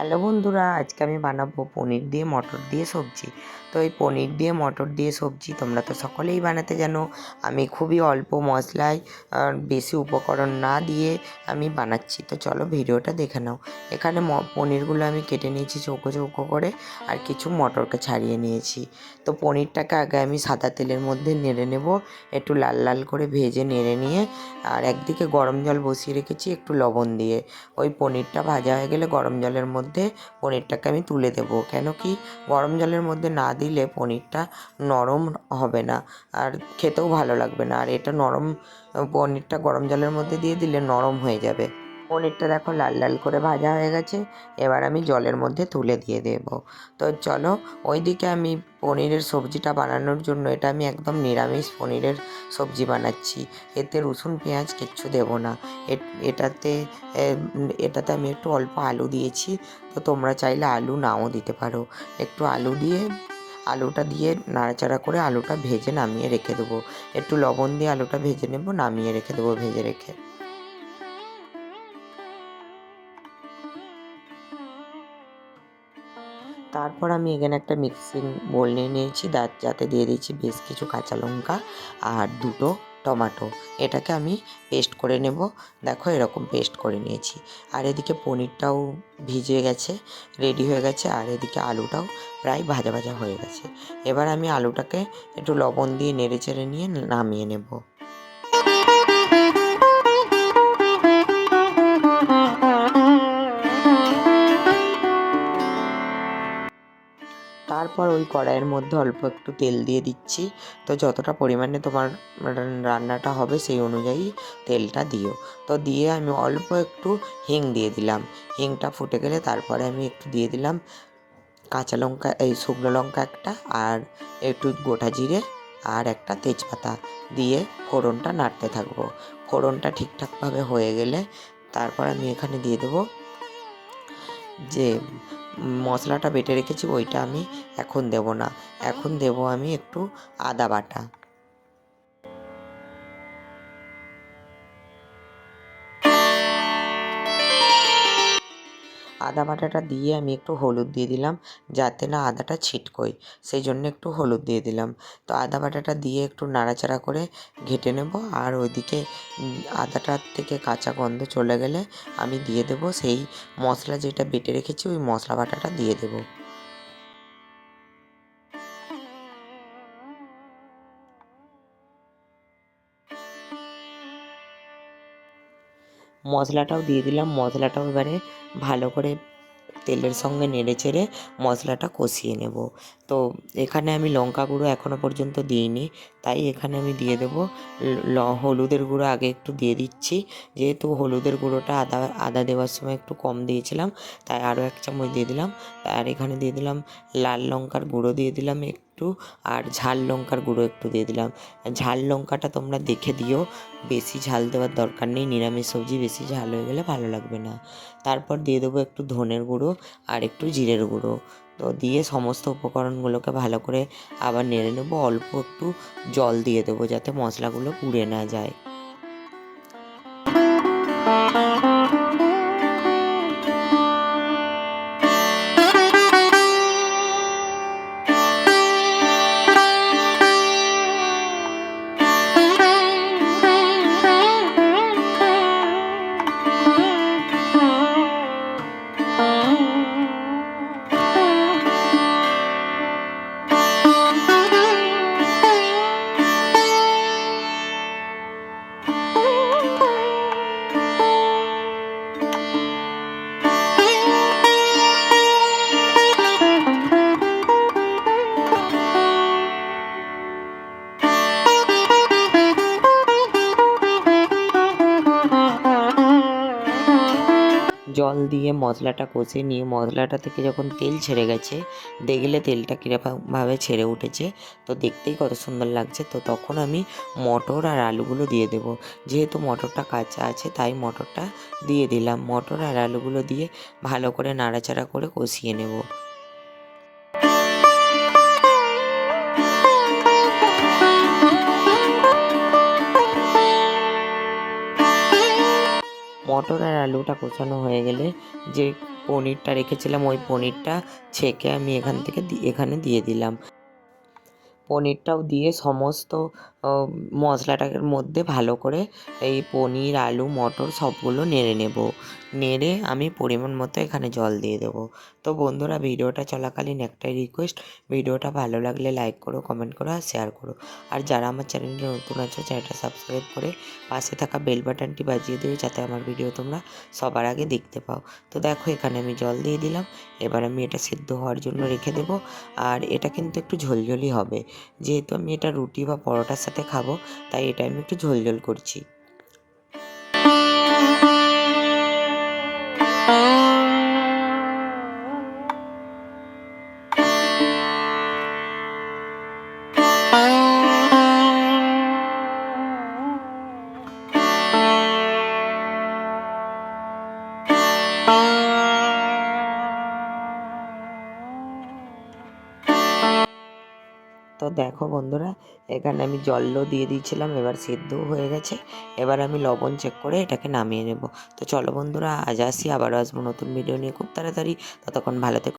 Hello বন্ধুরা, আজকে আমি বানাবো পনির দিয়ে মটর দিয়ে সবজি। তো এই পনির দিয়ে মটর দিয়ে সবজি তোমরা তো সকলেই বানাতে জানো। আমি খুবই অল্প মশলায় বেশি উপকরণ না দিয়ে আমি বানাচ্ছি। তো চলো ভিডিওটা দেখে নাও। এখানে পনিরগুলো আমি কেটে নিয়েছি চৌকো চৌকো করে, আর কিছু মটরকে ছাড়িয়ে নিয়েছি। তো পনিরটাকে আগে আমি সাদা তেলের মধ্যে নেড়ে নেব, একটু লাল লাল করে ভেজে নেড়ে নিয়ে, আর একদিকে গরম জল বসিয়ে রেখেছি একটু লবণ দিয়ে। ওই পনিরটা ভাজা হয়ে গেলে গরম জলের মধ্যে পনিরটাকে আমি তুলে দেব। কেন কি, গরম জলের মধ্যে না দিলে পনিরটা নরম হবে না আর খেতেও ভালো লাগবে না। আর এটা পনিরটা গরম জলের মধ্যে দিয়ে দিলে নরম হয়ে যাবে। পনিরটা দেখো লাল লাল করে ভাজা হয়ে গেছে, এবার আমি জলের মধ্যে তুলে দিয়ে দেব। তো চলো, ওইদিকে আমি পনিরের সবজিটা বানানোর জন্য, এটা আমি একদম নিরামিষ পনিরের সবজি বানাচ্ছি। এতে রসুন পেঁয়াজ কিচ্ছু দেব না। এটাতে এটাতে আমি একটু অল্প আলু দিয়েছি। তো তোমরা চাইলে আলু নাও দিতে পারো। একটু আলুটা দিয়ে নাড়াচাড়া করে আলুটা ভেজে নামিয়ে রেখে দেবো। একটু লবণ দিয়ে আলুটা ভেজে নেব, নামিয়ে রেখে দেবো ভেজে রেখে। তারপর আমি এখানে একটা মিক্সিং বোল নিয়ে নিয়েছি, যাতে দিয়ে দিয়েছি বেশ কিছু কাঁচা লঙ্কা আর দুটো টমেটো। এটাকে আমি পেস্ট করে নেব। দেখো এরকম পেস্ট করে নিয়েছি। আর এদিকে পনিরটাও ভিজে গেছে, রেডি হয়ে গেছে। আর এদিকে আলুটাও প্রায় ভাজা ভাজা হয়ে গেছে। এবার আমি আলুটাকে একটু লবণ দিয়ে নেড়ে চেড়ে নিয়ে নামিয়ে নেব। তারপর ওই কড়াইয়ের মধ্যে অল্প একটু তেল দিয়ে দিচ্ছি। তো যতটা পরিমাণে তোমার রান্নাটা হবে সেই অনুযায়ী তেলটা দিও। তো দিয়ে আমি অল্প একটু হিং দিয়ে দিলাম। হিংটা ফুটে গেলে তারপরে আমি একটু দিয়ে দিলাম কাঁচা লঙ্কা, শুকনো লঙ্কা একটা, আর একটু গোটা জিরে আর একটা তেজপাতা দিয়ে ফোড়নটা নাড়তে থাকবো। ফোড়নটা ঠিকঠাকভাবে হয়ে গেলে তারপর আমি এখানে দিয়ে দেবো যে মশলাটা বেটে রেখেছি, ওইটা আমি এখন দেব না। এখন দেব আমি একটু আদা বাটা। আদা বাটাটা দিয়ে আমি একটু হলুদ দিয়ে দিলাম, যাতে না আদাটা ছিটকোয়, সেই জন্য একটু হলুদ দিয়ে দিলাম। তো আদা বাটাটা দিয়ে একটু নাড়াচাড়া করে ঘেঁটে নেব। আর ওইদিকে আদাটার থেকে কাঁচা গন্ধ চলে গেলে আমি দিয়ে দেব সেই মশলা যেটা বেটে রেখেছি, ওই মশলা বাটাটা দিয়ে দেবো। মশলাটাও দিয়ে দিলাম। মশলাটাও এবারে ভালো করে তেলের সঙ্গে নেড়ে চেড়ে মশলাটা কষিয়ে নেব। তো এখানে আমি লঙ্কা গুঁড়ো এখনও পর্যন্ত দিইনি, তাই এখানে আমি দিয়ে দেবো হলুদের গুঁড়ো আগে একটু দিয়ে দিচ্ছি। যেহেতু হলুদের গুঁড়োটা আদা দেওয়ার সময় একটু কম দিয়েছিলাম, তাই আরও 1 চামচ দিয়ে দিলাম। আর এখানে দিয়ে দিলাম লাল লঙ্কার গুঁড়ো দিয়ে দিলাম একটু, আর ঝাল লঙ্কার গুঁড়ো একটু দিয়ে দিলাম। ঝাল লঙ্কাটা তোমরা দেখে দিও, বেশি ঝাল দেওয়ার দরকার নেই, নিরামিষ সবজি বেশি ঝাল হয়ে গেলে ভালো লাগবে না। তারপর দিয়ে দেবো একটু ধনের গুঁড়ো আর একটু জিরের গুঁড়ো। তো দিয়ে সমস্ত উপকরণগুলোকে ভালো করে আবার নেড়ে নেবো। অল্প একটু জল দিয়ে দেবো যাতে মশলাগুলো পুড়ে না যায়। জল দিয়ে মশলাটা কষে নিয়ে মশলাটা থেকে যখন তেল ছেড়ে গেছে, দেখলে তেলটা কীরকমভাবে ছেড়ে উঠেছে, তো দেখতেই কত সুন্দর লাগছে। তো তখন আমি মটর আর আলুগুলো দিয়ে দেব। যেহেতু মটরটা কাঁচা আছে তাই মটরটা দিয়ে দিলাম। মটর আর আলুগুলো দিয়ে ভালো করে নাড়াচাড়া করে কষিয়ে নেব। মটর আর আলুটা কষানো হয়ে গেলে যে পনিরটা রেখেছিলাম ওই পনিরটা ছেঁকে আমি এখানে দিয়ে দিলাম। পনিরটাও দিয়ে সমস্ত মশলাটার মধ্যে ভালো করে এই পনির, আলু, মটর সবগুলো নেড়ে নেব। নেড়ে আমি পরিমাণ মতো এখানে জল দিয়ে দেবো। তো বন্ধুরা, ভিডিওটা চলাকালীন একটাই রিকোয়েস্ট, ভিডিওটা ভালো লাগলে লাইক করো, কমেন্ট করো আর শেয়ার করো। আর যারা আমার চ্যানেলে নতুন আছো চ্যানেলটা সাবস্ক্রাইব করে পাশে থাকা বেল বাটনটি বাজিয়ে দেবে, যাতে আমার ভিডিও তোমরা সবার আগে দেখতে পাও। তো দেখো, এখানে আমি জল দিয়ে দিলাম। এবার আমি এটা সিদ্ধ হওয়ার জন্য রেখে দেবো। আর এটা কিন্তু একটু ঝোলঝোলই হবে, যেহেতু আমি এটা রুটি বা পরোটার সাথে খাবো, তাই এটা আমি একটু ঝোলঝোল করছি। তো দেখো বন্ধুরা, এখানে আমি জলও দিয়ে দিয়েছিলাম, এবার সেদ্ধও হয়ে গেছে। এবার আমি লবণ চেক করে এটাকে নামিয়ে নেব। তো চলো বন্ধুরা, আজ আসি, আবারও আসবো নতুন ভিডিও নিয়ে খুব তাড়াতাড়ি। ততক্ষণ ভালো থেকো।